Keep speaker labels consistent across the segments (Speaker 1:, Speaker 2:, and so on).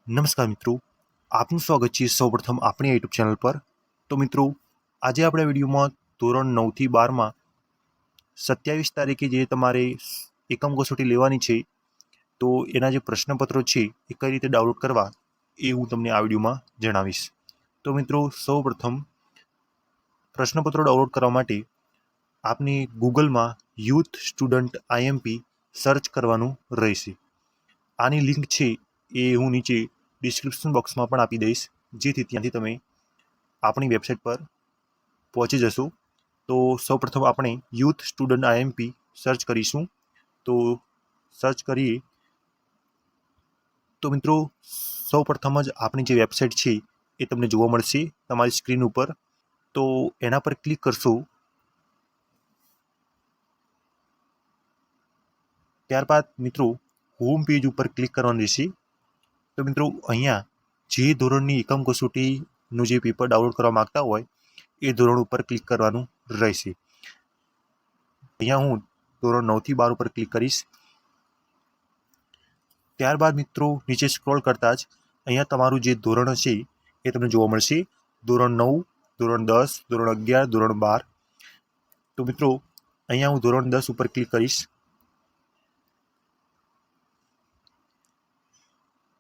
Speaker 1: નમસ્કાર મિત્રો, આપનું સ્વાગત છે સૌપ્રથમ આપણી યુટ્યુબ ચેનલ પર। તો મિત્રો, આજે આપણે વિડીયોમાં ધોરણ 9થી 12માં 27 તારીખે જે તમારે એકમ કસોટી લેવાની છે, તો એના જે પ્રશ્નપત્રો છે એ કઈ રીતે ડાઉનલોડ કરવા એ હું તમને આ વિડીયોમાં જણાવીશ। તો મિત્રો, સૌપ્રથમ પ્રશ્નપત્રો ડાઉનલોડ કરવા માટે આપને ગૂગલમાં યુથ સ્ટુડન્ટ આઈએમપી સર્ચ કરવાનું રહેશે। આની લિંક છે એ હું નીચે ડિસ્ક્રિપ્શન બોક્સમાં પણ આપી દઈશ, જેથી ત્યાંથી તમે આપણી વેબસાઇટ પર પહોંચી જશો। તો સૌપ્રથમ આપણે યુથ સ્ટુડન્ટ આઈએમપી સર્ચ કરીશું। તો સર્ચ કરીએ તો મિત્રો, સૌપ્રથમ જ આપણી જે વેબસાઇટ છે એ તમને જોવા મળશે તમારી સ્ક્રીન ઉપર। તો એના પર ક્લિક કરશો, ત્યારબાદ મિત્રો હોમ પેજ ઉપર ક્લિક કરવાનું રહેશે। તો મિત્રો, અહીંયા જે ધોરણની એકમ કસોટીનું જે પેપર ડાઉનલોડ કરવા માંગતા હોય એ ધોરણ ઉપર ક્લિક કરવાનું રહેશે। અહીંયા હું ધોરણ 9થી 12 ઉપર ક્લિક કરીશ। ત્યારબાદ મિત્રો, નીચે સ્ક્રોલ કરતાં જ અહીંયા તમારું જે ધોરણ હશે એ તમને જોવા મળશે। ધોરણ 9, ધોરણ 10, ધોરણ 11, ધોરણ 12। તો મિત્રો, અહીંયા હું ધોરણ 10 ઉપર ક્લિક કરીશ।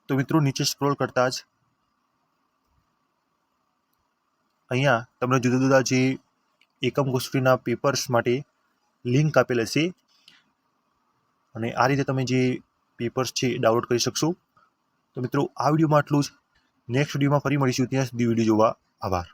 Speaker 1: તો મિત્રો, નીચે સ્ક્રોલ કરતાં જ અહીંયા તમને જુદા જુદા જે એકમ કસોટીના પેપર્સ માટે લિંક આપેલ હશે, અને આ રીતે તમે જે પેપર્સ છે ડાઉનલોડ કરી શકશો। તો મિત્રો, આ વિડીયોમાં આટલું જ। નેક્સ્ટ વિડીયોમાં ફરી મળીશું, ત્યાં સુધી વિડીયો જોવા આભાર।